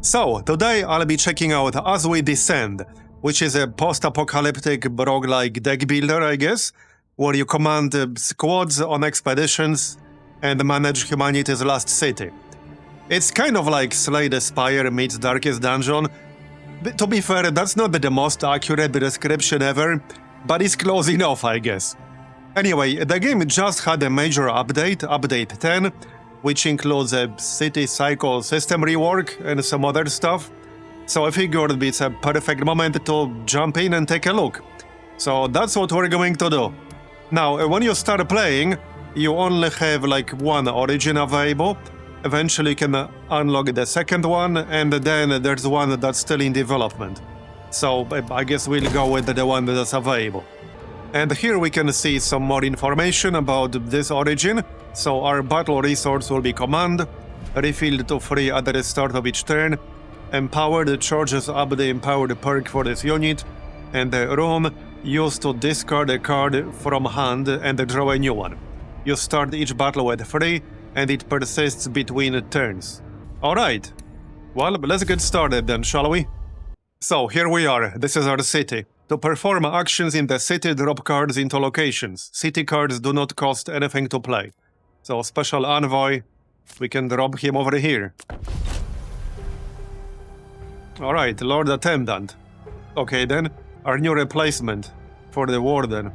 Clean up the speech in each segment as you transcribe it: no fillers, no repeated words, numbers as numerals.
So, today I'll be checking out As We Descend, which is a post-apocalyptic roguelike deck builder, I guess, where you command squads on expeditions and manage humanity's last city. It's kind of like Slay the Spire meets Darkest Dungeon. To be fair, that's not the most accurate description ever, but it's close enough, I guess. Anyway, the game just had a major update, Update 10, which includes a city cycle system rework and some other stuff. So I figured it's a perfect moment to jump in and take a look. So that's what we're going to do. Now, when you start playing, you only have like one origin available. Eventually you can unlock the second one, and then there's one that's still in development. So I guess we'll go with the one that's available. And here we can see some more information about this origin. So our battle resource will be command, refilled to 3 at the start of each turn, empowered charges up the empowered perk for this unit, and the rune used to discard a card from hand and draw a new one. You start each battle with 3, and it persists between turns. Alright, well, let's get started then, shall we? So, here we are, this is our city. To perform actions in the city, drop cards into locations. City cards do not cost anything to play. So, Special Envoy, we can drop him over here. Alright, Lord Attendant. Okay then, our new replacement for the Warden.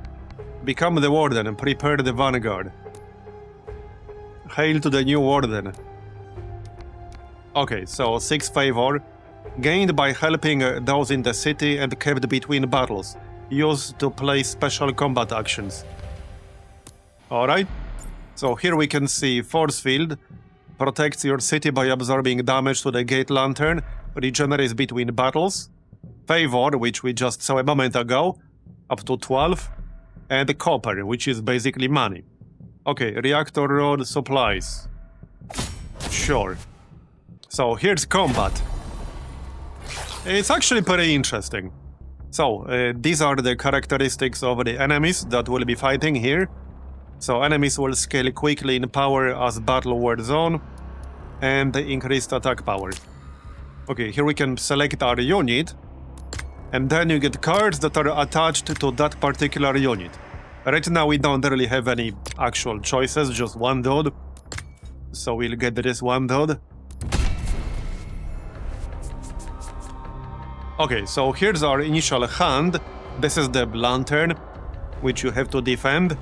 Become the Warden and prepare the Vanguard. Hail to the new Warden. Okay, so 6 favor. Gained by helping those in the city and kept between battles. Used to play special combat actions. Alright. So here we can see Force Field. Protects your city by absorbing damage to the Gate Lantern. Regenerates between battles. Favor, which we just saw a moment ago. Up to 12. And Copper, which is basically money. Okay, Reactor Rod Supplies. Sure. So here's combat. It's actually pretty interesting. So, these are the characteristics of the enemies that will be fighting here. So, enemies will scale quickly in power as battle war zone, and increased attack power. Okay, here we can select our unit, and then you get cards that are attached to that particular unit. Right now we don't really have any actual choices, just one dude. So we'll get this one dude. Okay, so here's our initial hand. This is the lantern, which you have to defend.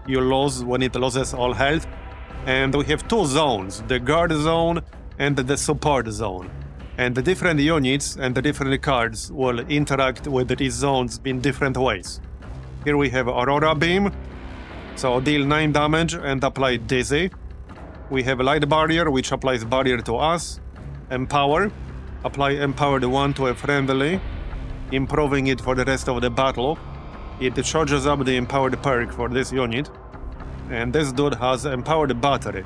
You lose when it loses all health. And we have 2 zones, the guard zone and the support zone. And the different units and the different cards will interact with these zones in different ways. Here we have Aurora Beam, so deal 9 damage and apply Dizzy. We have Light Barrier, which applies barrier to us. Empower. Apply Empowered 1 to a friendly, improving it for the rest of the battle. It charges up the Empowered perk for this unit. And this dude has Empowered Battery.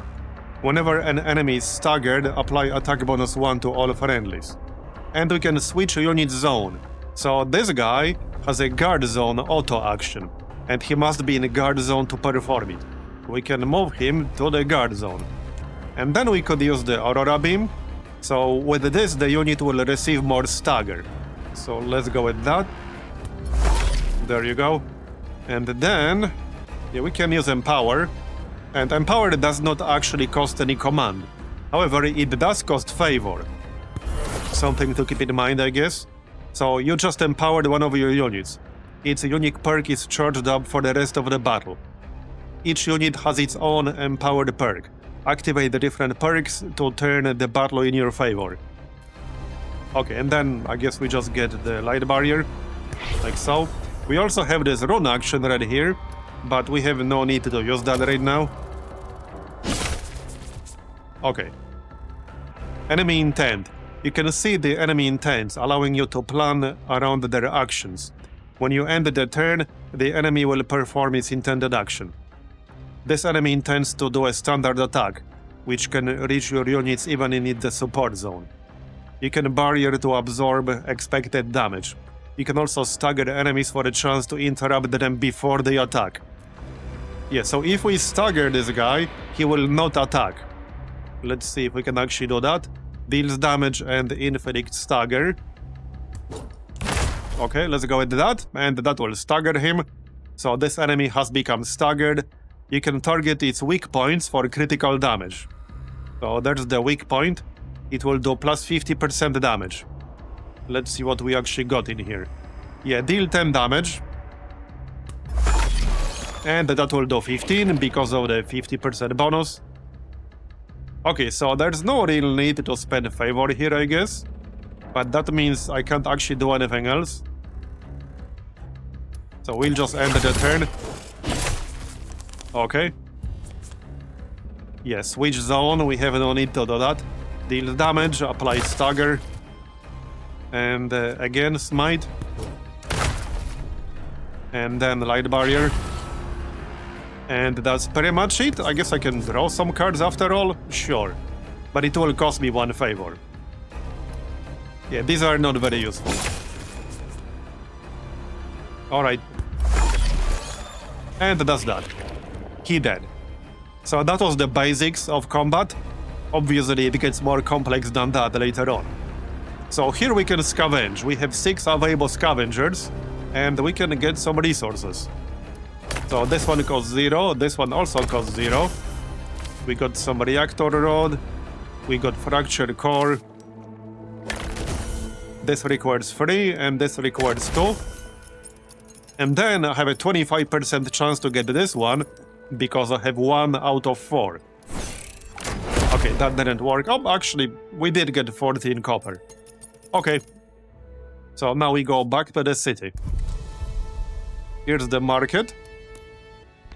Whenever an enemy is staggered, apply attack bonus 1 to all friendlies. And we can switch unit zone. So this guy has a guard zone auto action, and he must be in a guard zone to perform it. We can move him to the guard zone. And then we could use the Aurora Beam. So with this, the unit will receive more stagger. So let's go with that. There you go. And then, yeah, we can use Empower. And Empower does not actually cost any command. However, it does cost Favor. Something to keep in mind, I guess. So you just empowered one of your units. Its unique perk is charged up for the rest of the battle. Each unit has its own empowered perk. Activate the different perks to turn the battle in your favor. Okay, and then I guess we just get the Light Barrier, like so. We also have this rune action right here, but we have no need to use that right now. Okay. Enemy intent. You can see the enemy intents, allowing you to plan around their actions. When you end the turn, the enemy will perform its intended action. This enemy intends to do a standard attack, which can reach your units even in the support zone. You can barrier to absorb expected damage. You can also stagger enemies for a chance to interrupt them before they attack. Yeah, so if we stagger this guy, he will not attack. Let's see if we can actually do that. Deals damage and infinite stagger. Okay, let's go with that, and that will stagger him. So this enemy has become staggered. You can target its weak points for critical damage. So there's the weak point. It will do plus 50% damage. Let's see what we actually got in here. Yeah, deal 10 damage. And that will do 15 because of the 50% bonus. Okay, so there's no real need to spend favor here, I guess. But that means I can't actually do anything else. So we'll just end the turn. Okay. Yeah, switch zone, we have no need to do that. Deal damage, apply stagger. And again, smite. And then light barrier. And that's pretty much it. I guess I can draw some cards after all. Sure. But it will cost me 1 favor. Yeah, these are not very useful. Alright. And that's that. He dead. So that was the basics of combat. Obviously it gets more complex than that later on. So here we can scavenge. We have 6 available scavengers. And we can get some resources. So this one costs 0, this one also costs 0. We got some reactor rod. We got fractured core. This requires 3 and this requires 2. And then I have a 25% chance to get this one because I have 1 out of 4. Okay, that didn't work. Oh, actually, we did get 14 copper. Okay. So now we go back to the city. Here's the market.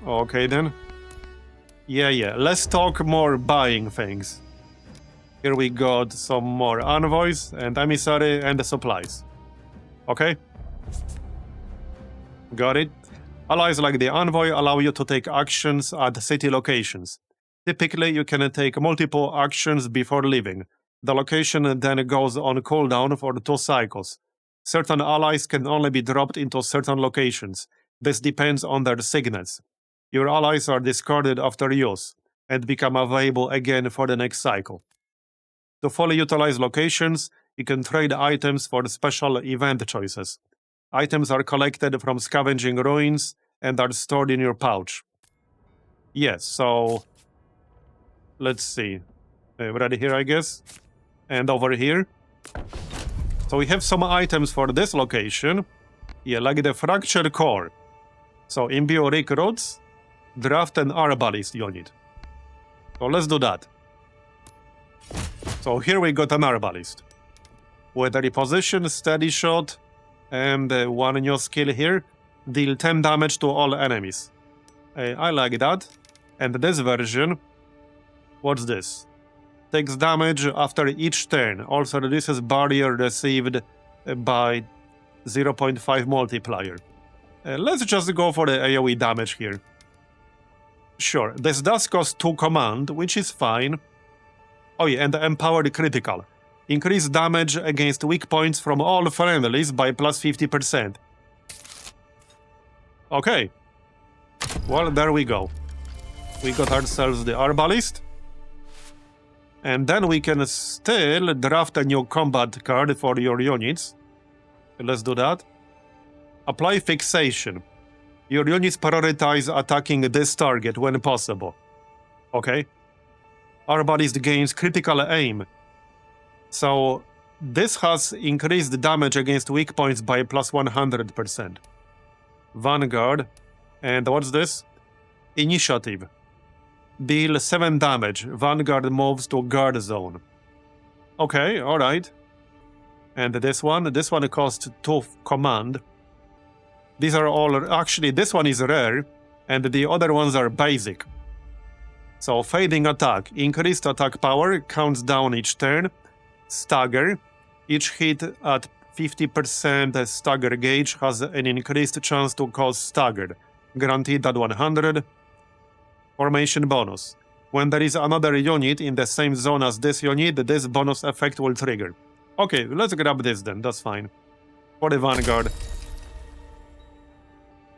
Okay then. Yeah, let's talk more buying things. Here we got some more envoys and emissary and the supplies. Okay? Got it. Allies like the envoy allow you to take actions at city locations. Typically, you can take multiple actions before leaving. The location then goes on cooldown for 2 cycles. Certain allies can only be dropped into certain locations. This depends on their signets. Your allies are discarded after use and become available again for the next cycle. To fully utilize locations, you can trade items for special event choices. Items are collected from scavenging ruins and are stored in your pouch. Yes, so let's see. Right here, I guess. And over here. So we have some items for this location. Yeah, like the fractured core. So imbue recruits, draft an arbalist unit. So let's do that. So here we got an arbalist. With a reposition, steady shot, and 1 new skill here. Deal 10 damage to all enemies. I like that. And this version, what's this? Takes damage after each turn. Also reduces barrier received by 0.5 multiplier. Let's just go for the AoE damage here. Sure, this does cost 2 command, which is fine. Oh yeah, and empowered critical. Increase damage against weak points from all friendlies by plus 50%. Okay. Well, there we go. We got ourselves the arbalist. And then we can still draft a new combat card for your units. Let's do that. Apply fixation. Your units prioritize attacking this target when possible. Okay. Arbalist gains critical aim. So this has increased damage against weak points by plus 100%. Vanguard. And what's this? Initiative. Deal 7 damage. Vanguard moves to guard zone. Okay, alright. And this one costs 2 command. These are all... Actually, this one is rare, and the other ones are basic. So, fading attack. Increased attack power, counts down each turn. Stagger. Each hit at 50% stagger gauge has an increased chance to cause stagger. Guaranteed at 100. Formation bonus. When there is another unit in the same zone as this unit, this bonus effect will trigger. Okay, let's grab this then, that's fine. For the Vanguard.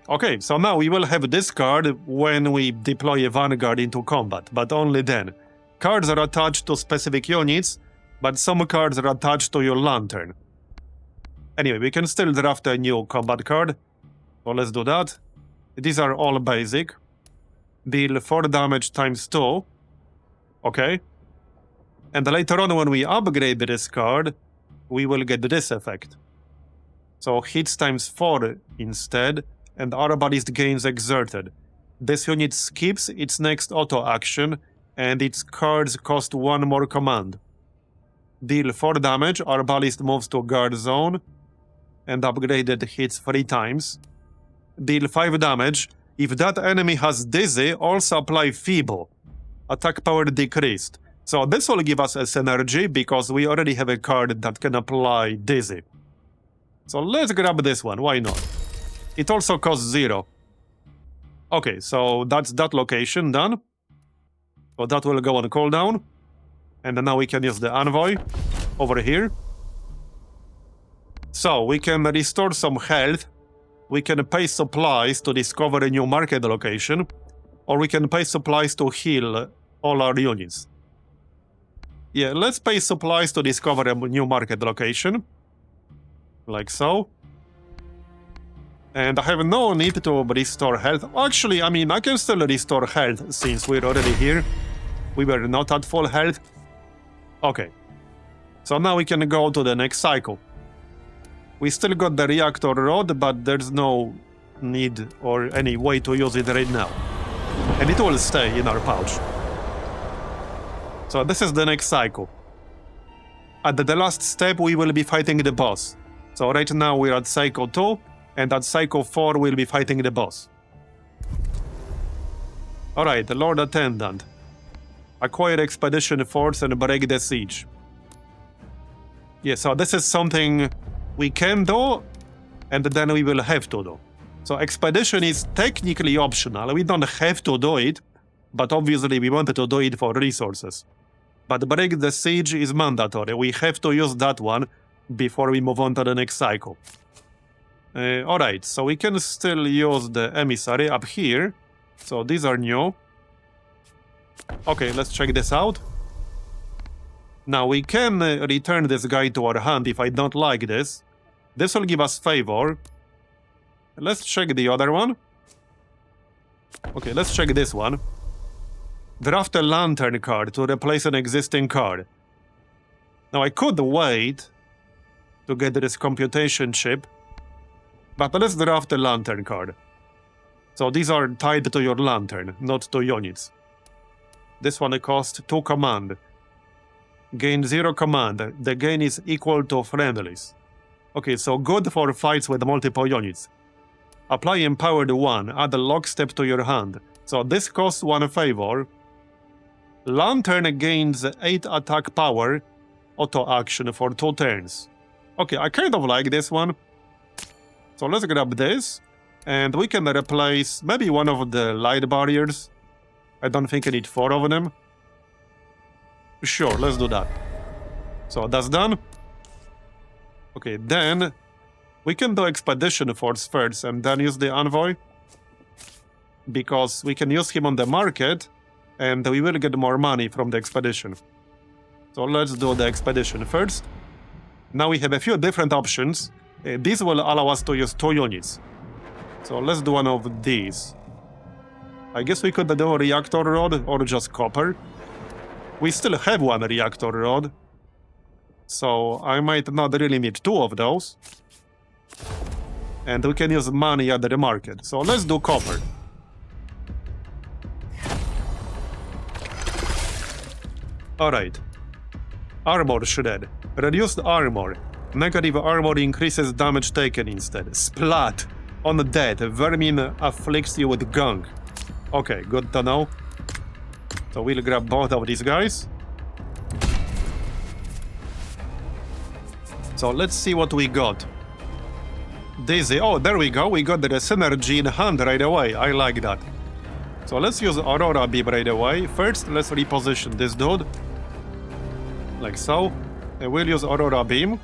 Okay, so now we will have this card when we deploy a Vanguard into combat, but only then. Cards are attached to specific units, but some cards are attached to your lantern. Anyway, we can still draft a new combat card. So let's do that. These are all basic. Deal 4 damage times 2. Okay. And later on, when we upgrade this card, we will get this effect. So hits times 4 instead, and Arbalist gains exerted. This unit skips its next auto action, and its cards cost 1 more command. Deal 4 damage, Arbalist moves to guard zone, and upgraded hits 3 times. Deal 5 damage. If that enemy has Dizzy, also apply Feeble. Attack power decreased. So this will give us a synergy because we already have a card that can apply Dizzy. So let's grab this one, why not? It also costs 0. Okay, so that's that location done. So that will go on cooldown. And now we can use the Envoy over here. So we can restore some health. We can pay supplies to discover a new market location. Or we can pay supplies to heal all our units. Yeah, let's pay supplies to discover a new market location. Like so. And I have no need to restore health. Actually, I mean, I can still restore health since we're already here. We were not at full health. Okay. So now we can go to the next cycle. We still got the reactor rod, but there's no need or any way to use it right now. And it will stay in our pouch. So this is the next cycle. At the last step, we will be fighting the boss. So right now we're at cycle 2, and at cycle 4 we'll be fighting the boss. Alright, the Lord Attendant. Acquire Expedition Force and break the siege. Yeah, so this is something we can do, and then we will have to do. So Expedition is technically optional. We don't have to do it, but obviously we wanted to do it for resources. But break the siege is mandatory. We have to use that one before we move on to the next cycle. Alright, so we can still use the emissary up here. So these are new. Okay, let's check this out. Now we can return this guy to our hand if I don't like this. This will give us favor. Let's check the other one. Okay, let's check this one. Draft a lantern card to replace an existing card. Now I could wait to get this computation chip, but let's draft a lantern card. So these are tied to your lantern, not to units. This one costs 2 command. Gain 0 command. The gain is equal to friendlies. Okay, so good for fights with multiple units. Apply Empowered 1, add a lockstep to your hand. So this costs 1 favor. Lantern gains 8 attack power, auto action for 2 turns. Okay, I kind of like this one. So let's grab this, and we can replace maybe one of the light barriers. I don't think I need 4 of them. Sure, let's do that. So that's done. Okay, then we can do Expedition Force first and then use the Envoy. Because we can use him on the market, and we will get more money from the Expedition. So let's do the Expedition first. Now we have a few different options. These will allow us to use 2 units. So let's do one of these. I guess we could do a reactor rod or just copper. We still have 1 reactor rod. So I might not really need 2 of those. And we can use money at the market. So let's do copper. Alright. Armor Shred. Reduced armor. Negative armor increases damage taken instead. Splat. On dead, vermin afflicts you with gunk. Okay, good to know. So we'll grab both of these guys. So let's see what we got. Dizzy. Oh, there we go. We got the synergy in hand right away. I like that. So let's use Aurora Beam right away. First, let's reposition this dude. Like so. And we'll use Aurora Beam.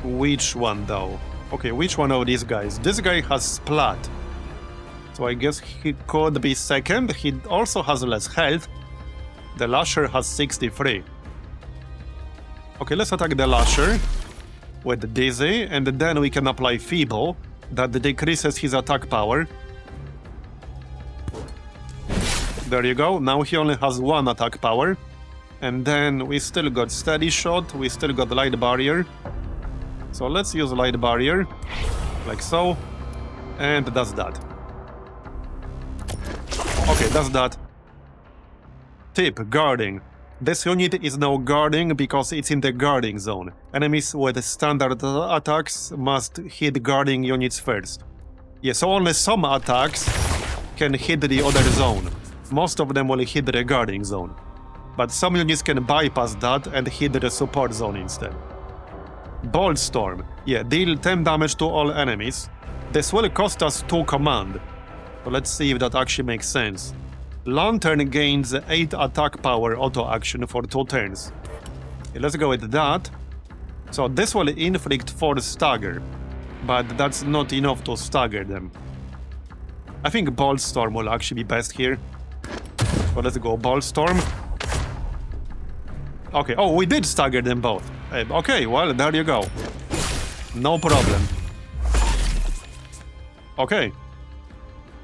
Which one, though? Okay, which one of these guys? This guy has Splat. So I guess he could be second. He also has less health. The Lasher has 63. Okay, let's attack the Lasher with Dizzy, and then we can apply Feeble, that decreases his attack power. There you go, now he only has 1 attack power. And then we still got Steady Shot, we still got Light Barrier. So let's use Light Barrier, like so. And that's that. Okay, that's that. Tip, guarding. This unit is now guarding because it's in the guarding zone. Enemies with standard attacks must hit guarding units first. Yeah, so only some attacks can hit the other zone. Most of them will hit the guarding zone. But some units can bypass that and hit the support zone instead. Bolt Storm. Yeah, deal 10 damage to all enemies. This will cost us 2 command. So let's see if that actually makes sense. Lantern gains 8 attack power auto action for 2 turns. Okay, let's go with that. So this will inflict 4 stagger, but that's not enough to stagger them. I think Bolt Storm will actually be best here. So let's go Bolt Storm. Okay, oh, we did stagger them both. Okay, well, there you go. No problem. Okay.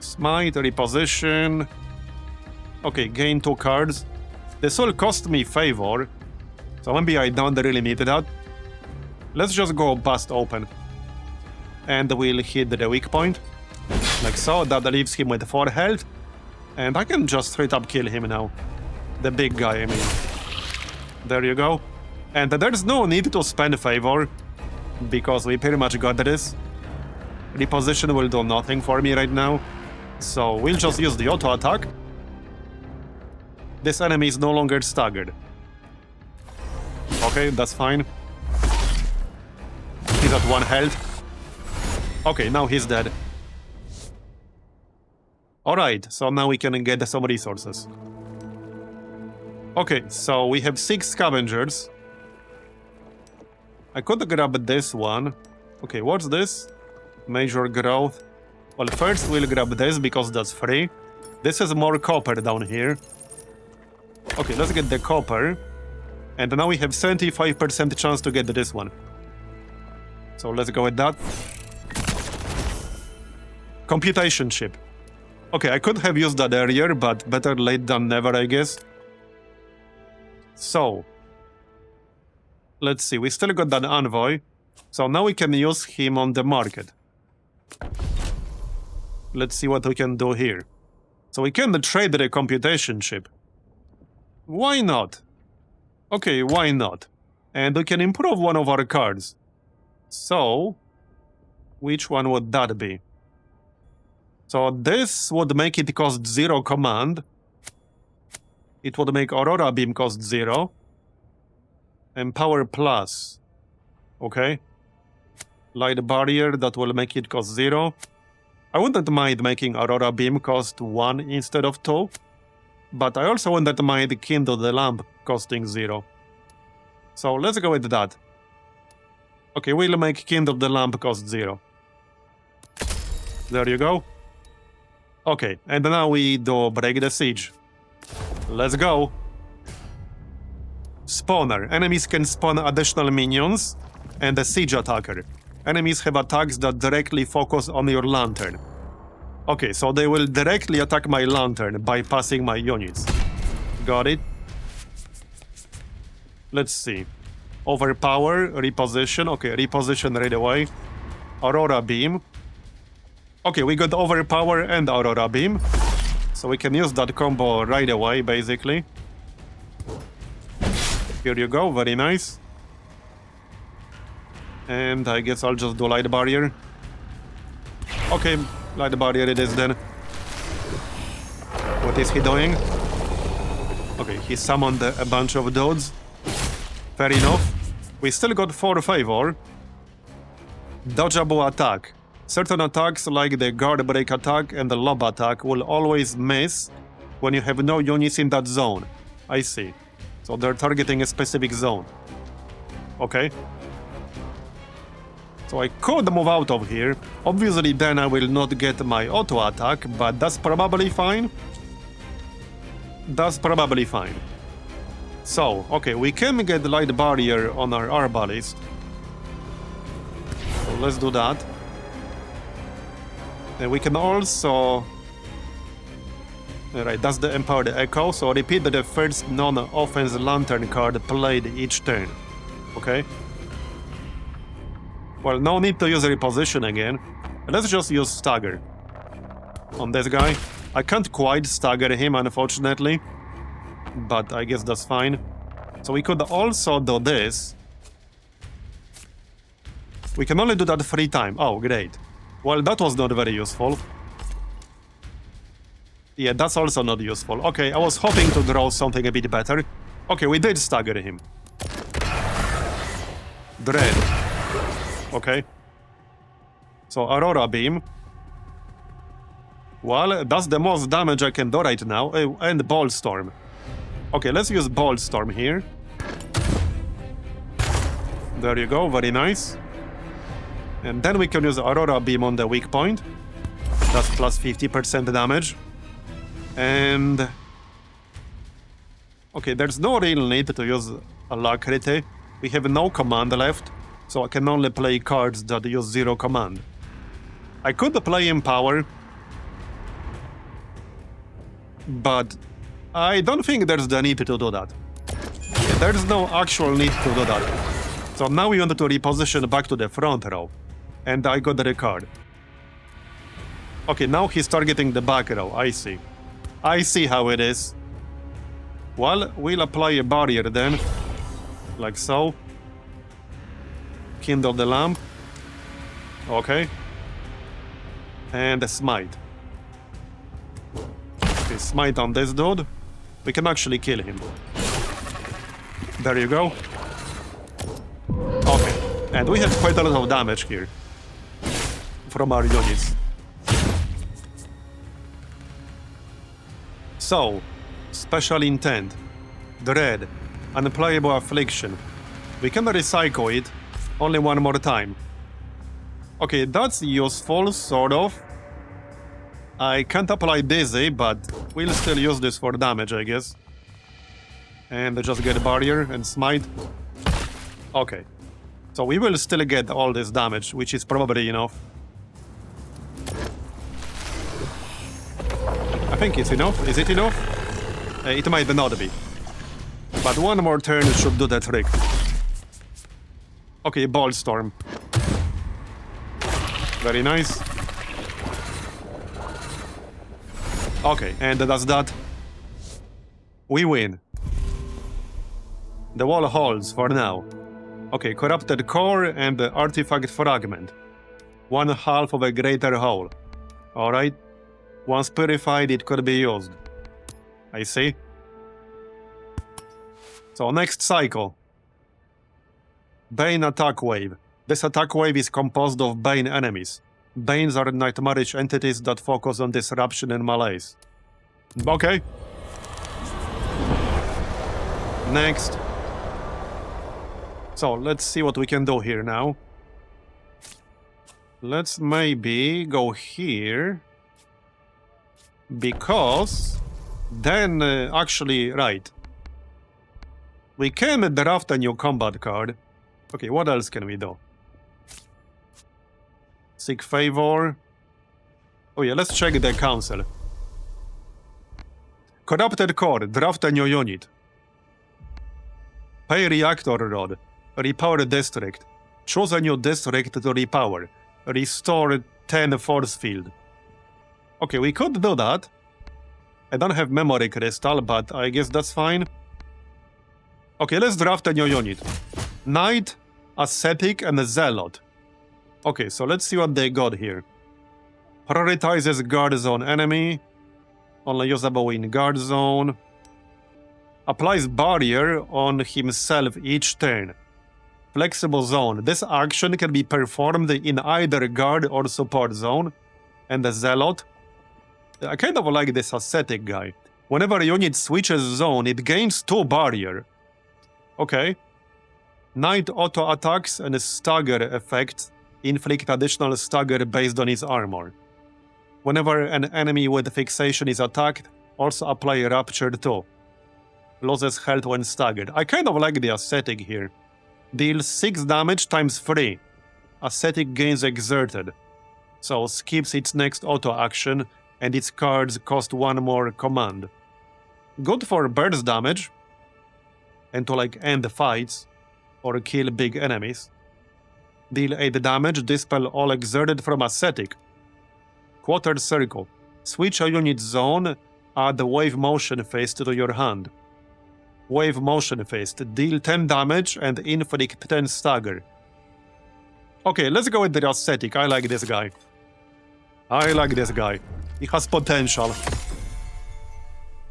Smite, reposition. Okay, gain 2 cards. This will cost me favor, so maybe I don't really need that. Let's just go Bust Open. And we'll hit the weak point. Like so, that leaves him with 4 health. And I can just straight up kill him now. The big guy, I mean. There you go. And there's no need to spend favor, because we pretty much got this. Reposition will do nothing for me right now, so we'll just use the auto attack. This enemy is no longer staggered. Okay, that's fine. He's at 1 health. Okay, now he's dead. Alright, so now we can get some resources. Okay, so we have 6 scavengers. I could grab this one. Okay, what's this? Major growth. Well, first we'll grab this because that's free. This is more copper down here. Okay, let's get the copper. And now we have 75% chance to get this one. So let's go with that. Computation chip. Okay, I could have used that earlier, but better late than never, I guess. So, let's see, we still got that envoy. So now we can use him on the market. Let's see what we can do here. So we can trade the computation chip. Why not? Okay, why not? And we can improve one of our cards. So, which one would that be? So this would make it cost 0 command. It would make Aurora Beam cost 0. And Power Plus. Okay. Light Barrier, that will make it cost 0. I wouldn't mind making Aurora Beam cost 1 instead of 2. But I also wouldn't mind Kindle the Lamp costing 0. So let's go with that. Okay, we'll make Kindle the Lamp cost 0. There you go. Okay, and now we do Break the Siege. Let's go. Spawner. Enemies can spawn additional minions and a siege attacker. Enemies have attacks that directly focus on your lantern. Okay, so they will directly attack my lantern, bypassing my units. Got it. Let's see. Overpower, reposition. Okay, reposition right away. Aurora Beam. Okay, we got Overpower and Aurora Beam. So we can use that combo right away, basically. Here you go, very nice. And I guess I'll just do Light Barrier. Okay, Light Barrier it is then. What is he doing? Okay, he summoned a bunch of dudes. Fair enough. We still got 4 favor. Dodgeable attack. Certain attacks like the guard break attack and the lob attack will always miss when you have no units in that zone. I see. So they're targeting a specific zone. Okay. So I could move out of here. Obviously then I will not get my auto attack, but that's probably fine. That's probably fine. So, okay, we can get the light barrier on our arbalist. So let's do that. And we can also... Alright, that's the Empowered Echo. So repeat the first non-offense lantern card played each turn. Okay? Well, no need to use reposition again. Let's just use stagger on this guy. I can't quite stagger him, unfortunately. But I guess that's fine. So we could also do this. We can only do that 3 times. Oh, great. Well, that was not very useful. Yeah, that's also not useful. Okay, I was hoping to draw something a bit better. Okay, we did stagger him. Dread. Okay. So, Aurora Beam. Well, that's the most damage I can do right now. And Ball Storm. Okay, let's use Ball Storm here. There you go, very nice. And then we can use Aurora Beam on the weak point. That's plus 50% damage. And... Okay, there's no real need to use Alacrity. We have no command left, so I can only play cards that use 0 command. I could play Empower, but I don't think there's the need to do that. There's no actual need to do that. So now we want to reposition back to the front row. And I got the card. Okay, now he's targeting the back row, I see. I see how it is. Well, we'll apply a barrier then. Like so. Kindle the lamp. Okay. And a smite. Okay, smite on this dude. We can actually kill him. There you go. Okay. And we have quite a lot of damage here. From our units. So, Special Intent, Dread, Unplayable Affliction. We can recycle it only one more time. Okay, that's useful, sort of. I can't apply Dizzy, but we'll still use this for damage, I guess. And just get a barrier and smite. Okay. So we will still get all this damage, which is probably enough. I think it's enough. Is it enough? It might not be. But one more turn should do the trick. Okay, Ball Storm. Very nice. Okay, and that's that. We win. The wall holds for now. Okay, Corrupted Core and the Artifact Fragment. 1/2 of a greater whole. Alright. Once purified, it could be used. I see. So, next cycle. Bane Attack Wave. This attack wave is composed of Bane enemies. Banes are nightmarish entities that focus on disruption and malaise. Okay. Next. So, let's see what we can do here now. Let's maybe go here. Because then, actually, right. We can draft a new combat card. Okay, what else can we do? Seek Favor. Oh yeah, let's check the council. Corrupted Core, draft a new unit. Pay Reactor Rod. Repower District. Choose a new district to repower. Restore 10 force field. Okay, we could do that. I don't have memory crystal, but I guess that's fine. Okay, let's draft a new unit. Knight, Ascetic, and a Zealot. Okay, so let's see what they got here. Prioritizes guard zone enemy. Only usable in guard zone. Applies barrier on himself each turn. Flexible zone. This action can be performed in either guard or support zone. And the Zealot. I kind of like this Ascetic guy. Whenever a unit switches zone, it gains 2 barrier. Okay. Knight auto attacks and stagger effects inflict additional stagger based on his armor. Whenever an enemy with fixation is attacked, also apply Rapture too. Loses health when staggered. I kind of like the ascetic here. Deals 6 damage times 3. Ascetic gains exerted. So skips its next auto action, and its cards cost 1 more command. Good for burst damage, and to like end fights, or kill big enemies. Deal 8 damage, dispel all exerted from ascetic. Quarter circle. Switch a unit zone, add wave motion phase to your hand. Wave motion phase. Deal 10 damage and inflict 10 stagger. Okay, let's go with the ascetic. I like this guy. I like this guy. He has potential.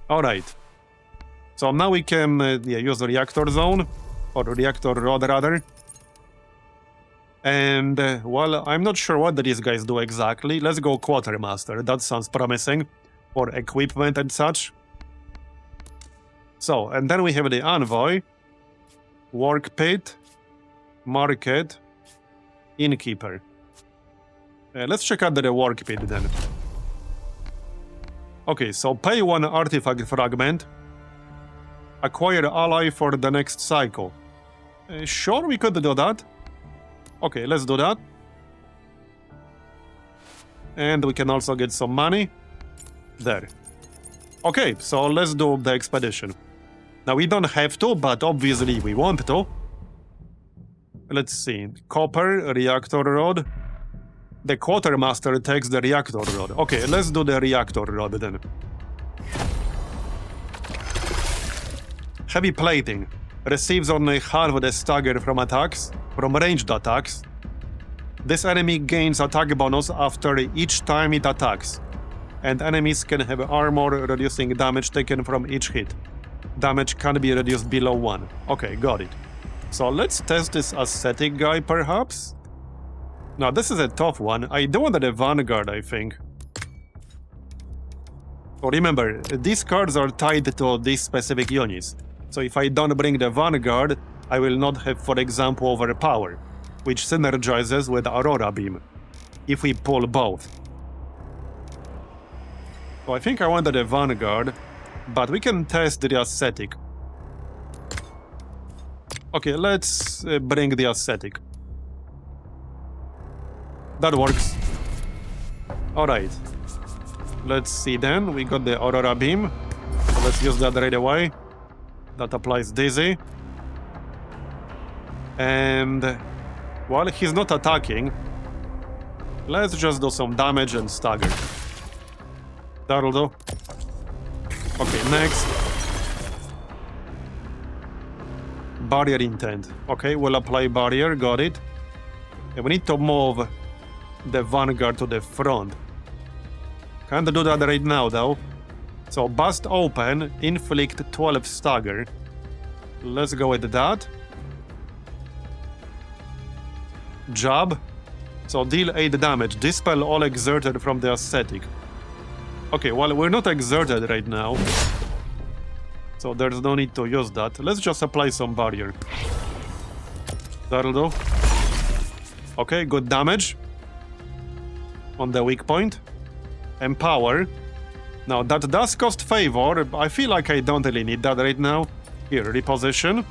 Alright. So now we can use the reactor zone. Or reactor rod rather. And, well, I'm not sure what these guys do exactly. Let's go quartermaster. That sounds promising. For equipment and such. So, and then we have the envoy. Work pit. Market. Innkeeper. Let's check out the work pit then. Okay, so pay 1 artifact fragment. Acquire ally for the next cycle. Sure, we could do that. Okay, let's do that. And we can also get some money. There. Okay, so let's do the expedition. Now, we don't have to, but obviously we want to. Let's see. Copper, reactor rod. The quartermaster takes the reactor rod. Okay, let's do the reactor rod then. Heavy plating. Receives only half the stagger from attacks, from ranged attacks. This enemy gains attack bonus after each time it attacks. And enemies can have armor reducing damage taken from each hit. Damage can be reduced below 1. Okay, got it. So let's test this ascetic guy, perhaps? Now, this is a tough one. I do want the Vanguard, I think. So remember, these cards are tied to these specific units. So if I don't bring the Vanguard, I will not have, for example, Overpower, which synergizes with Aurora Beam, if we pull both. So I think I wanted the Vanguard, but we can test the ascetic. Okay, let's bring the ascetic. That works. Alright. Let's see then. We got the Aurora Beam. So let's use that right away. That applies Dizzy. And while he's not attacking, let's just do some damage and stagger. That'll do. Okay, next. Barrier intent. Okay, we'll apply barrier, got it. And we need to move the Vanguard to the front. Can't do that right now though. So bust open, inflict 12 stagger. Let's go with that. Jab. So deal 8 damage, dispel all exerted from the ascetic. Okay, well, we're not exerted right now, so there's no need to use that. Let's just apply some barrier. That'll do. Okay, good damage on the weak point. Empower. Now, that does cost favor. I feel like I don't really need that right now. Here, reposition.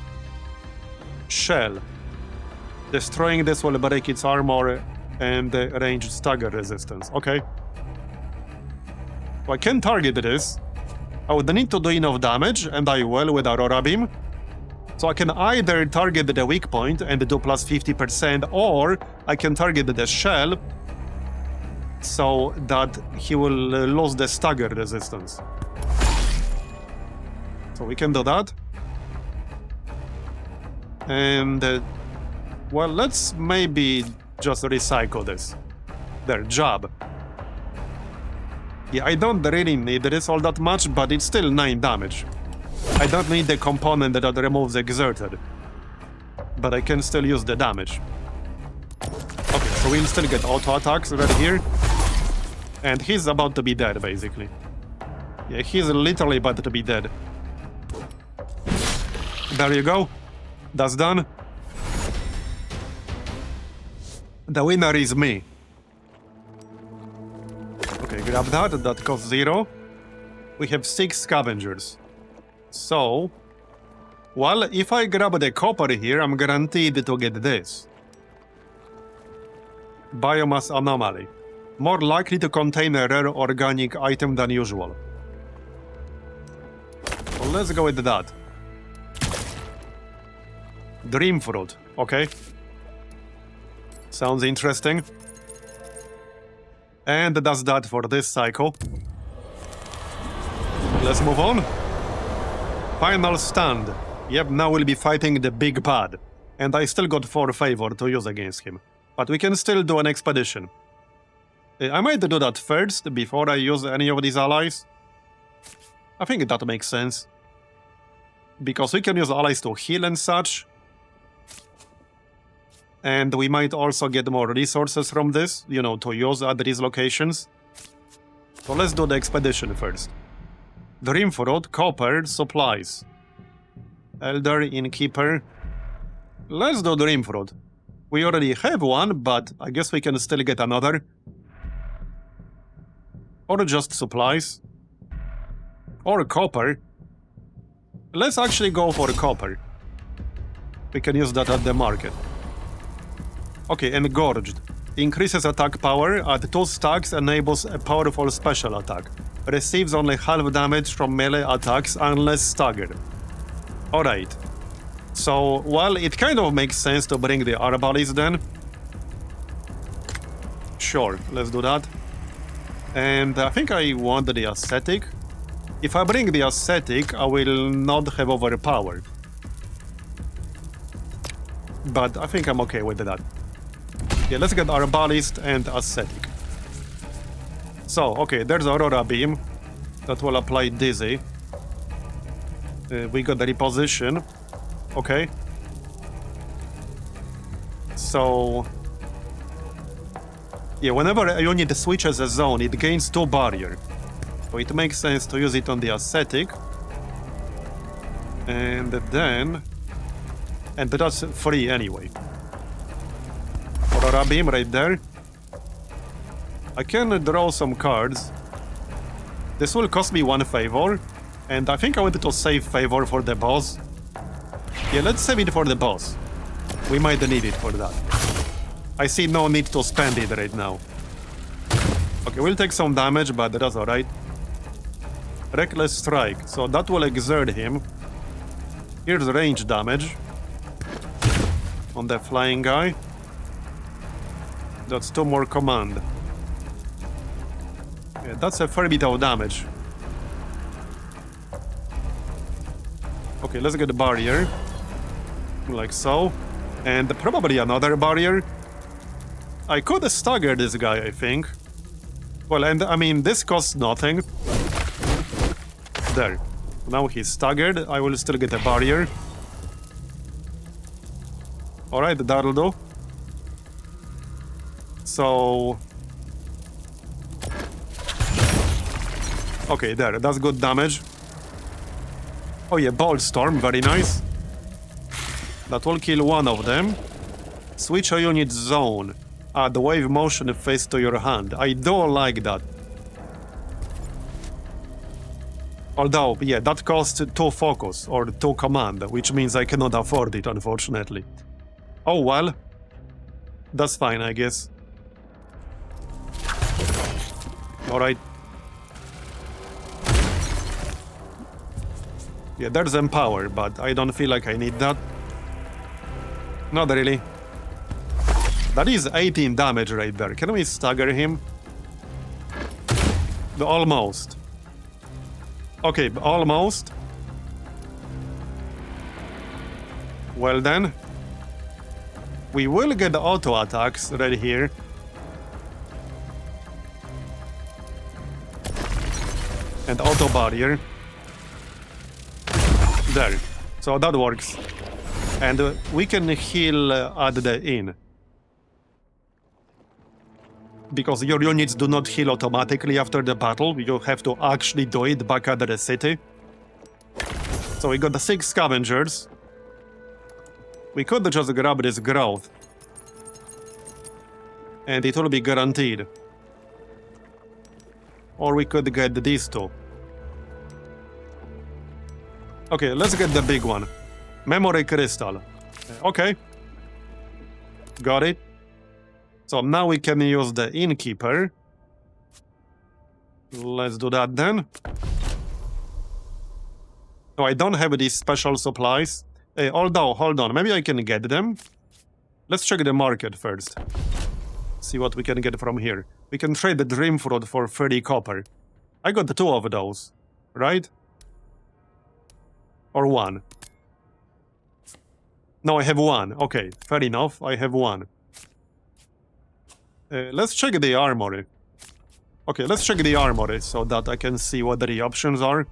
Shell. Destroying this will break its armor and ranged stagger resistance. Okay. So I can target this. I would need to do enough damage, and I will with Aurora Beam. So I can either target the weak point and do plus 50%, or I can target the shell so that he will lose the stagger resistance. So we can do that. And, well, let's maybe just recycle this. There, jab. Yeah, I don't really need this all that much, but it's still 9 damage. I don't need the component that removes exerted, but I can still use the damage. Okay, so we'll still get auto attacks right here. And he's about to be dead, basically. Yeah, he's literally about to be dead. There you go. That's done. The winner is me. Okay, grab that. That costs 0. We have 6 scavengers. So, Well, if I grab the copper here, I'm guaranteed to get this. Biomass anomaly. More likely to contain a rare organic item than usual. So let's go with that. Dream fruit, okay. Sounds interesting. And that's that for this cycle. Let's move on. Final stand. Yep, now we'll be fighting the big bad. And I still got 4 favor to use against him. But we can still do an expedition. I might do that first, before I use any of these allies. I think that makes sense. Because we can use allies to heal and such. And we might also get more resources from this, you know, to use at these locations. So let's do the expedition first. Dream fruit, copper, supplies. Elder, innkeeper. Let's do dream fruit. We already have one, but I guess we can still get another. Or just supplies. Or copper. Let's actually go for copper. We can use that at the market. Okay, engorged. Increases attack power at 2 stacks, enables a powerful special attack. Receives only half damage from melee attacks unless staggered. Alright. So, well, it kind of makes sense to bring the arbalist then. Sure, let's do that. And I think I want the ascetic. If I bring the ascetic, I will not have overpower. But I think I'm okay with that. Yeah, let's get arbalist and ascetic. So, okay, there's Aurora Beam. That will apply Dizzy. We got the reposition. Okay. So... yeah, whenever a unit switches a zone, it gains 2 barrier. So it makes sense to use it on the ascetic. And then... and that's free anyway. Aurora Beam right there. I can draw some cards. This will cost me 1 favor. And I think I wanted to save favor for the boss. Yeah, let's save it for the boss. We might need it for that. I see no need to spend it right now. Okay, we'll take some damage, but that's alright. Reckless Strike, so that will exert him. Here's range damage. On the flying guy. That's 2 more command. Yeah, that's a fair bit of damage. Okay, let's get a barrier. Like so. And probably another barrier. I could stagger this guy, I think. Well, and I mean, this costs nothing. There. Now he's staggered. I will still get a barrier. Alright, that'll do. So... okay, there. That's good damage. Oh yeah, Bolt Storm. Very nice. That will kill 1 of them. Switch a unit zone. Add wave motion face to your hand. I don't like that. Although, yeah, that costs 2 focus or 2 command, which means I cannot afford it, unfortunately. Oh well. That's fine, I guess. Alright. Yeah, there's Empower, but I don't feel like I need that. Not really. That is 18 damage right there. Can we stagger him? Almost. Okay, almost. Well then. We will get the auto attacks right here. And auto barrier. There. So that works. And we can heal at the inn. Because your units do not heal automatically after the battle. You have to actually do it back at the city. So we got the 6 scavengers. We could just grab this growth. And it will be guaranteed. Or we could get these 2. Okay, let's get the big one. Memory crystal. Okay. Got it. So now we can use the innkeeper. Let's do that then. No, I don't have these special supplies. Although, hold on, maybe I can get them. Let's check the market first. See what we can get from here. We can trade the dream fruit for 30 copper. I got 2 of those, right? Or 1. No, I have 1. Okay, fair enough, I have 1. Let's check the armory. Okay, let's check the armory so that I can see what the options are.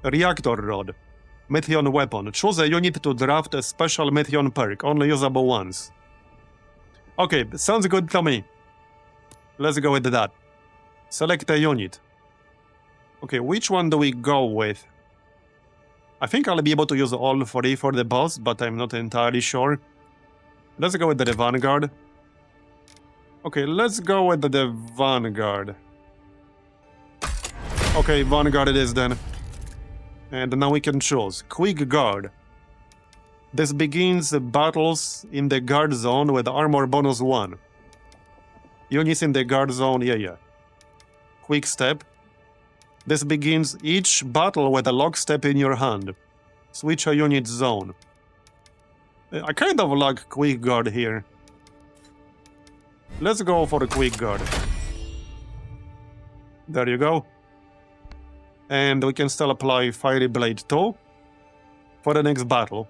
Reactor rod. Meteon weapon. Choose a unit to draft a special Meteon perk, only usable once. Okay, sounds good to me. Let's go with that. Select a unit. Okay, which one do we go with? I think I'll be able to use all 3 for the boss, but I'm not entirely sure. Let's go with the Vanguard. Okay, let's go with the Vanguard. Okay, Vanguard it is then. And now we can choose Quick Guard. This begins battles in the guard zone with armor bonus 1. Units in the guard zone, yeah. Quick Step. This begins each battle with a lockstep in your hand. Switch a unit zone. I kind of like Quick Guard here. Let's go for a Quick Guard. There you go. And we can still apply Fiery Blade 2 for the next battle.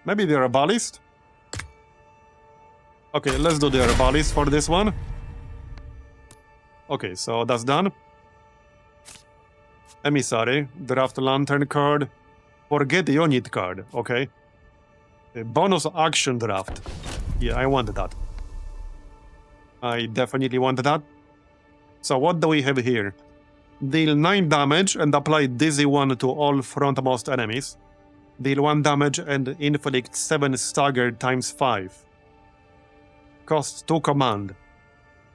Maybe the Herbalist? Okay, let's do the Herbalist for this one. Okay, so that's done. Emissary, draft Lantern card. Forget the unit card, okay. A bonus action draft. Yeah, I want that. I definitely want that. So what do we have here? Deal 9 damage and apply Dizzy 1 to all frontmost enemies. Deal 1 damage and inflict 7 stagger times 5. Cost 2 command.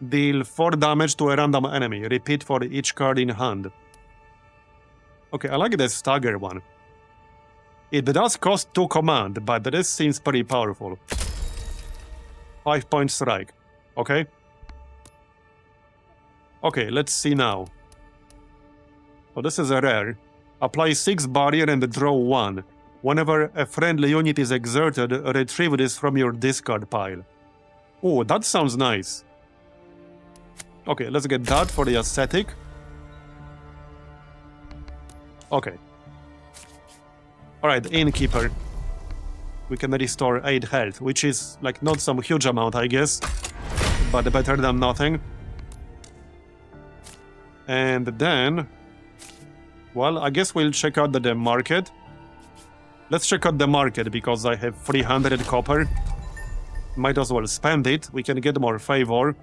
Deal 4 damage to a random enemy. Repeat for each card in hand. Okay, I like the stagger one. It does cost 2 command, but this seems pretty powerful. 5-point strike. Okay. Okay, let's see now. So this is a rare. Apply 6 barrier and draw 1. Whenever a friendly unit is exerted, retrieve this from your discard pile. Oh, that sounds nice. Okay, let's get that for the aesthetic. Okay. Alright, Innkeeper. We can restore 8 health, which is, like, not some huge amount, I guess. But better than nothing. And then... well, I guess we'll check out the market. Let's check out the market, because I have 300 copper. Might as well spend it. We can get more favor.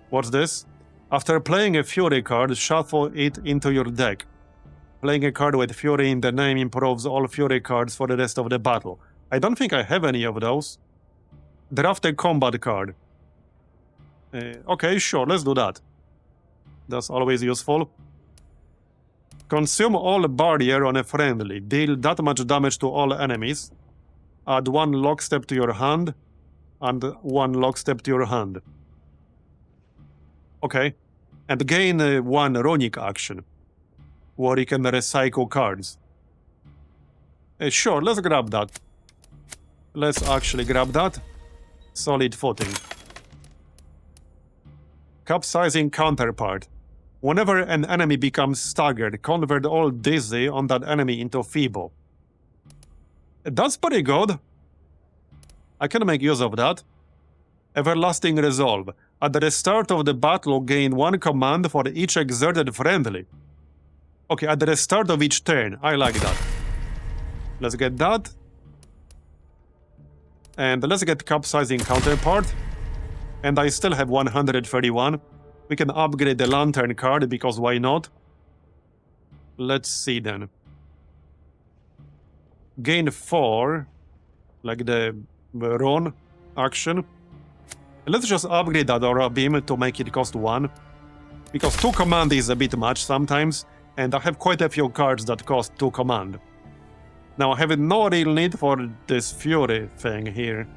What's this? After playing a Fury card, shuffle it into your deck. Playing a card with Fury in the name improves all Fury cards for the rest of the battle. I don't think I have any of those. Draft a combat card. Okay, sure, let's do that. That's always useful. Consume all barrier on a friendly. Deal that much damage to all enemies. Add 1 lockstep to your hand. And 1 lockstep to your hand. Okay. And gain 1 runic action. Where you can recycle cards. Sure, let's grab that. Let's actually grab that. Solid footing. Capsizing counterpart. Whenever an enemy becomes staggered, convert all dizzy on that enemy into feeble. That's pretty good. I can make use of that. Everlasting Resolve. At the start of the battle, gain 1 command for each exerted friendly. Okay, at the start of each turn. I like that. Let's get that. And let's get Capsizing Counterpart. And I still have 131. We can upgrade the Lantern card, because why not? Let's see then. Gain 4. Like the run action. Let's just upgrade that Aura Beam to make it cost 1. Because 2 command is a bit much sometimes. And I have quite a few cards that cost 2 command. Now I have no real need for this Fury thing here.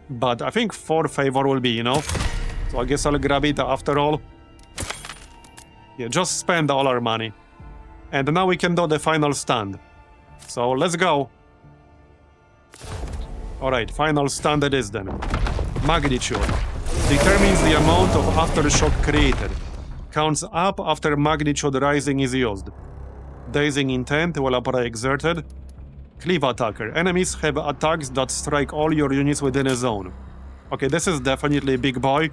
But I think 4 favor will be enough. So I guess I'll grab it after all. Yeah, just spend all our money. And now we can do the final stand. So let's go. Alright, final stand it is then. Magnitude. Determines the amount of aftershock created. Counts up after magnitude rising is used. Dazing intent while apply exerted. Cleave attacker. Enemies have attacks that strike all your units within a zone. Okay, this is definitely big boy.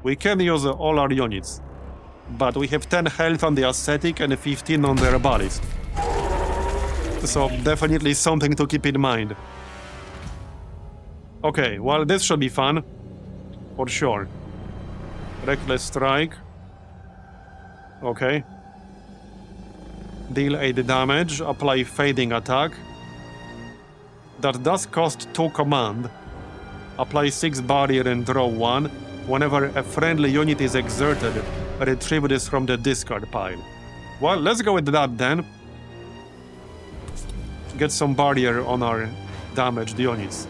We can use all our units. But we have 10 health on the ascetic and 15 on the herbalist. So definitely something to keep in mind. Okay, well this should be fun. For sure. Reckless strike. Okay. Deal 8 damage, apply fading attack. That does cost 2 command. Apply 6 barrier and draw 1. Whenever a friendly unit is exerted, retrieve this from the discard pile. Well, let's go with that then. Get some barrier on our damaged units.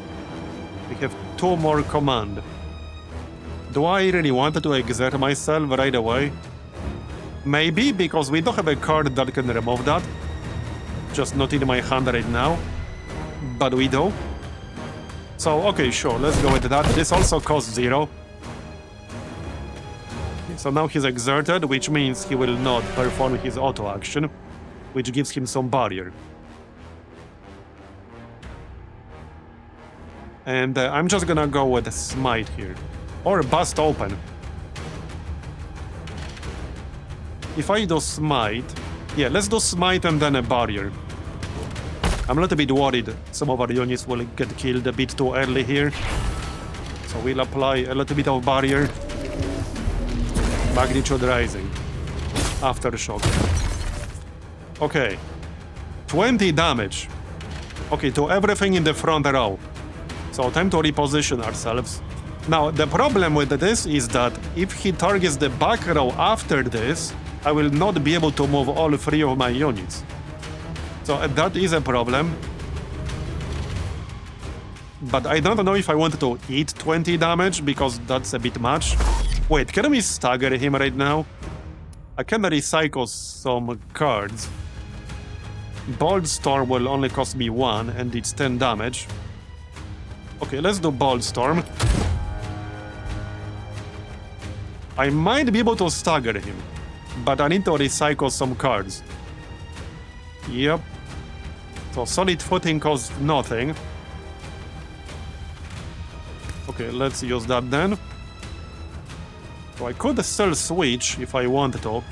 We have 2 more command. Do I really want to exert myself right away? Maybe, because we don't have a card that can remove that. Just not in my hand right now. But we do. So, okay, sure, let's go with that. This also costs 0. So now he's exerted, which means he will not perform his auto action, which gives him some barrier. And I'm just gonna go with a smite here. Or bust open. If I do smite... Yeah, let's do smite and then a barrier. I'm a little bit worried some of our units will get killed a bit too early here. So we'll apply a little bit of barrier. Magnitude rising. Aftershock. Okay. 20 damage. Okay, to everything in the front row. So time to reposition ourselves. Now, the problem with this is that if he targets the back row after this, I will not be able to move all 3 of my units. So that is a problem. But I don't know if I want to eat 20 damage, because that's a bit much. Wait, can we stagger him right now? I can recycle some cards. Bold Storm will only cost me 1, and it's 10 damage. Okay, let's do Bold Storm. I might be able to stagger him, but I need to recycle some cards. Yep. So solid footing costs nothing. Okay, let's use that then. So I could still switch if I wanted to,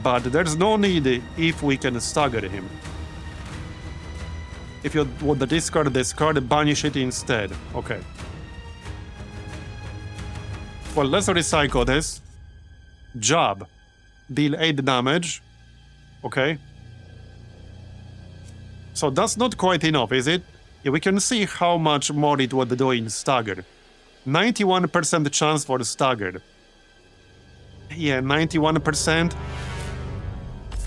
but there's no need if we can stagger him. If you want to discard this card, banish it instead. Okay. Well, let's recycle this. Jab. Deal 8 damage. Okay. So that's not quite enough, is it? Yeah, we can see how much more it would do in stagger. 91% chance for stagger. Yeah, 91%.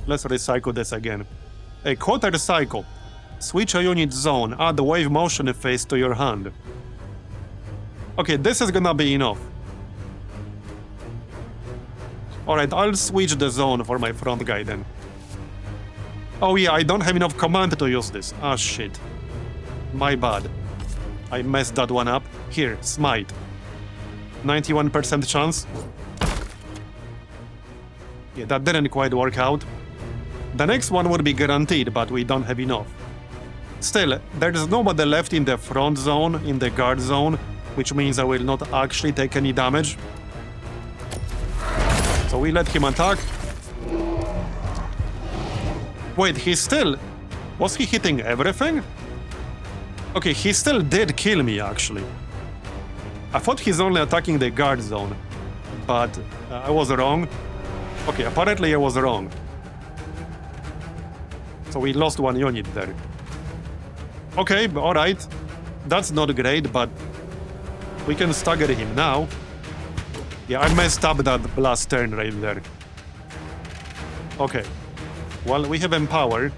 Let's recycle this again. A quarter cycle. Switch a unit zone. Add the wave motion phase to your hand. Okay, this is gonna be enough. Alright, I'll switch the zone for my front guy then. Oh yeah, I don't have enough command to use this. Ah, shit. My bad. I messed that one up. Here, smite. 91% chance. Yeah, that didn't quite work out. The next one would be guaranteed, but we don't have enough. Still, there's nobody left in the front zone, in the guard zone, which means I will not actually take any damage. So we let him attack. Wait, he still... Was he hitting everything? Okay, he still did kill me, actually. I thought he's only attacking the guard zone, but I was wrong. Okay, apparently I was wrong. So we lost 1 unit there. Okay, alright. That's not great, but we can stagger him now. Yeah, I messed up that last turn right there. Okay. Well, we have Empower.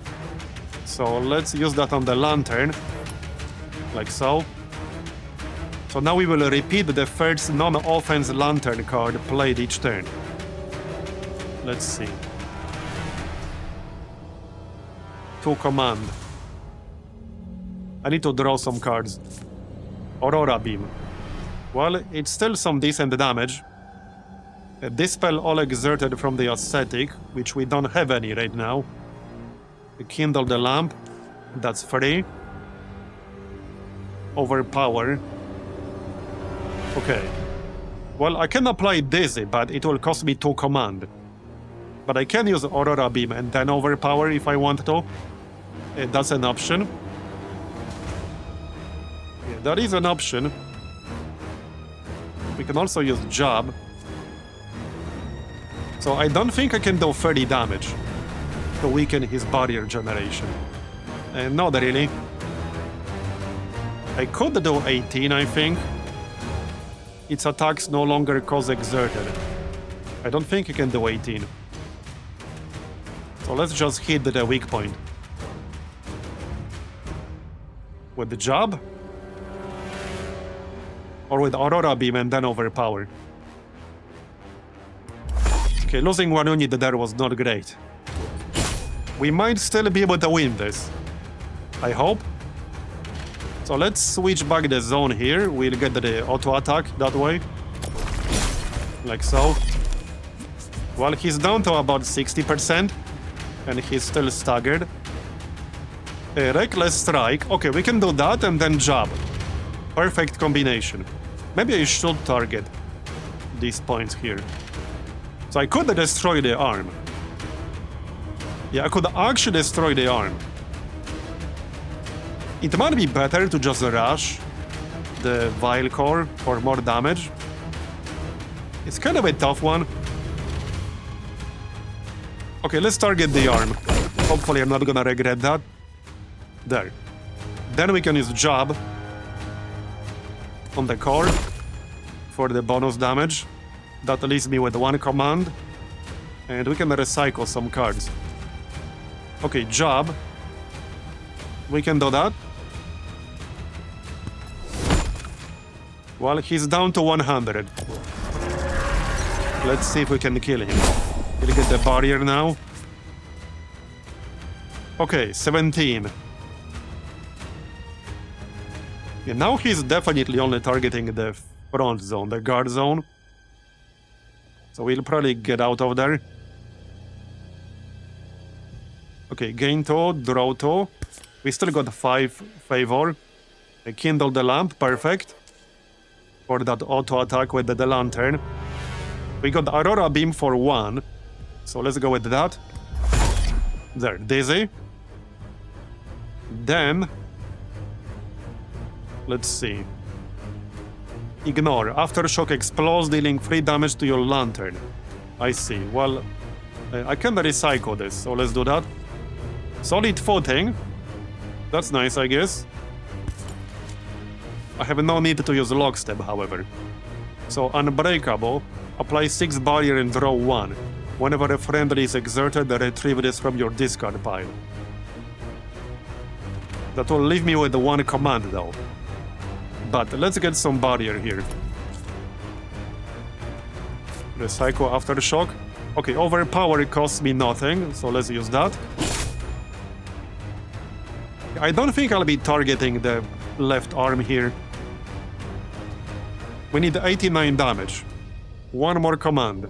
So let's use that on the lantern, like so. So now we will repeat the first non-offense lantern card played each turn. Let's see. 2 command. I need to draw some cards. Aurora Beam. Well, it's still some decent damage. Dispel all exerted from the ascetic, which we don't have any right now. Kindle the lamp. That's free. Overpower. Okay. Well, I can apply Dizzy, but it will cost me 2 command. But I can use Aurora Beam and then Overpower if I want to. That's an option. Yeah, that is an option. We can also use Jab. So I don't think I can do 30 damage to weaken his barrier generation. Not really. I could do 18, I think. Its attacks no longer cause exerted. I don't think you can do 18. So let's just hit the weak point. With the Jab? Or with Aurora Beam and then Overpower? Okay, losing 1 unit there was not great. We might still be able to win this. I hope. So let's switch back the zone here. We'll get the auto attack that way. Like so. Well, he's down to about 60%. And he's still staggered. Reckless Strike. Okay, we can do that and then Jab. Perfect combination. Maybe I should target these points here. So I could destroy the arm. Yeah, I could actually destroy the arm. It might be better to just rush the Vile Core for more damage. It's kind of a tough one. Okay, let's target the arm. Hopefully I'm not gonna regret that. There. Then we can use Jab on the core for the bonus damage. That leaves me with 1 command. And we can recycle some cards. Okay, Jab. We can do that. Well, he's down to 100. Let's see if we can kill him. He'll get the barrier now. Okay, 17. Yeah, now he's definitely only targeting the front zone, the guard zone. So we'll probably get out of there. Okay, gain 2, draw 2. We still got 5 favor. Kindle the lamp, perfect. For that auto attack with the lantern. We got Aurora Beam for 1. So let's go with that. There, Dizzy. Then, let's see. Ignore. Aftershock explodes, dealing 3 damage to your lantern. I see. Well, I can recycle this, so let's do that. Solid footing. That's nice, I guess. I have no need to use lockstep, however. So, Unbreakable. Apply 6 barrier and draw 1. Whenever a friendly is exerted, retrieve this from your discard pile. That will leave me with 1 command, though. But let's get some barrier here. Recycle Aftershock. Okay, Overpower costs me nothing, so let's use that. I don't think I'll be targeting the left arm here. We need 89 damage. 1 more command.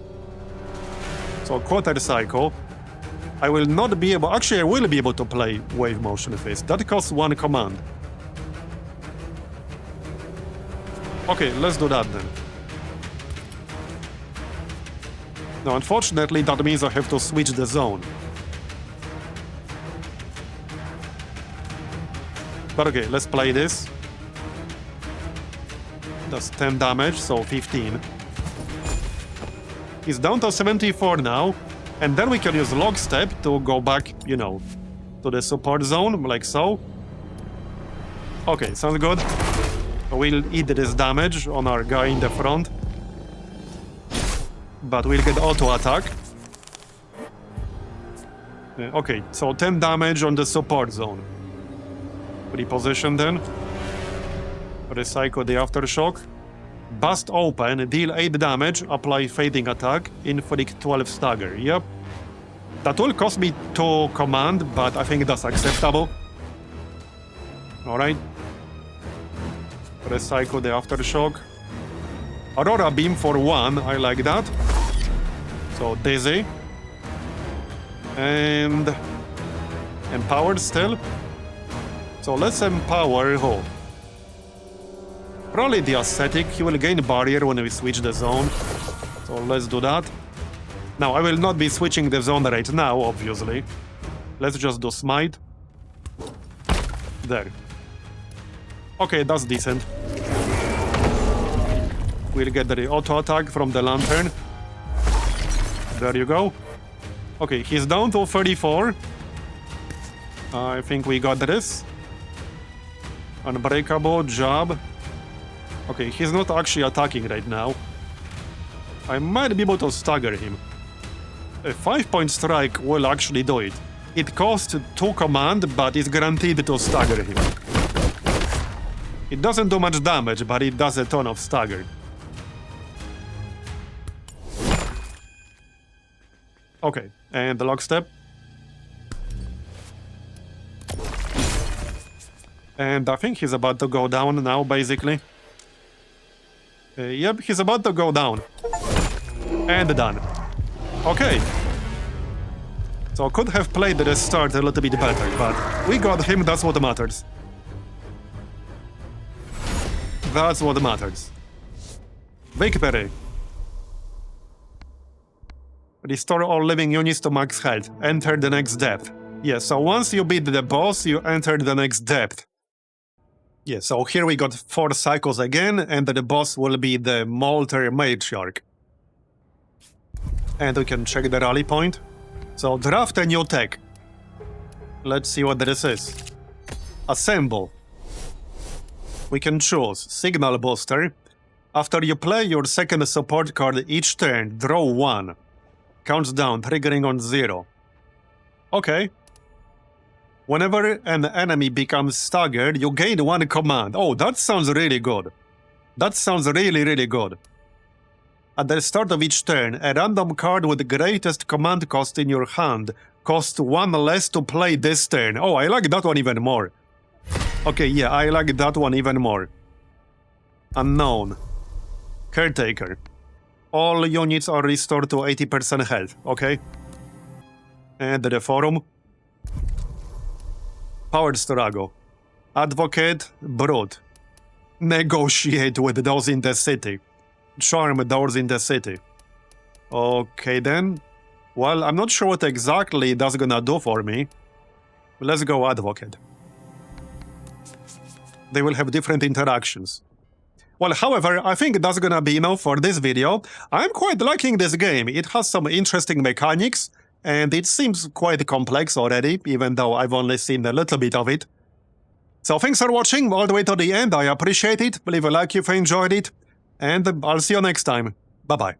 So Quarter Cycle. I will not be able... Actually, I will be able to play Wave Motion Fist. That costs 1 command. Okay, let's do that then. Now, unfortunately, that means I have to switch the zone. But okay, let's play this. That's 10 damage, so 15. He's down to 74 now. And then we can use Lockstep to go back, you know, to the support zone, like so. Okay, sounds good. We'll eat this damage on our guy in the front. But we'll get auto attack. Okay, so 10 damage on the support zone. Reposition then. Recycle the aftershock. Bust open, deal 8 damage, apply fading attack, inflict 12 stagger. Yep. That will cost me 2 command, but I think that's acceptable. Alright. Recycle the aftershock. Aurora beam for 1, I like that. So dizzy. And empowered still. So let's empower who? Probably the ascetic. He will gain barrier when we switch the zone. So let's do that. Now I will not be switching the zone right now, obviously. Let's just do smite. There. Okay, that's decent. We'll get the auto attack from the lantern. There you go. Okay, he's down to 34. I think we got this. Unbreakable, jab. Okay, he's not actually attacking right now. I might be able to stagger him. A 5-point strike will actually do it. It costs 2 command, but it's guaranteed to stagger him. It doesn't do much damage, but it does a ton of stagger. Okay, and the lockstep. And I think he's about to go down now, basically. Yep, he's about to go down. And done. Okay. So could have played the start a little bit better, but we got him, that's what matters. That's what matters. Victory. Restore all living units to max health. Enter the next depth. Yeah, so once you beat the boss, you enter the next depth. Yeah, so here we got 4 cycles again, and the boss will be the Molter Matriarch. And we can check the rally point. So draft a new tech. Let's see what this is. Assemble. We can choose Signal Booster. After you play your second support card each turn, draw 1. Counts down, triggering on 0. Okay. Whenever an enemy becomes staggered, you gain 1 command. Oh, that sounds really good. That sounds really, really good. At the start of each turn, a random card with the greatest command cost in your hand costs 1 less to play this turn. Oh, I like that one even more. Okay, yeah, I like that one even more. Unknown. Caretaker. All units are restored to 80% health, okay? And the forum. Power struggle. Advocate, brute. Negotiate with those in the city. Charm those in the city. Okay then. Well, I'm not sure what exactly that's gonna do for me. Let's go advocate. They will have different interactions. Well, however, I think that's gonna be enough for this video. I'm quite liking this game. It has some interesting mechanics, and it seems quite complex already, even though I've only seen a little bit of it. So thanks for watching all the way to the end. I appreciate it. Leave a like if you enjoyed it, and I'll see you next time. Bye-bye.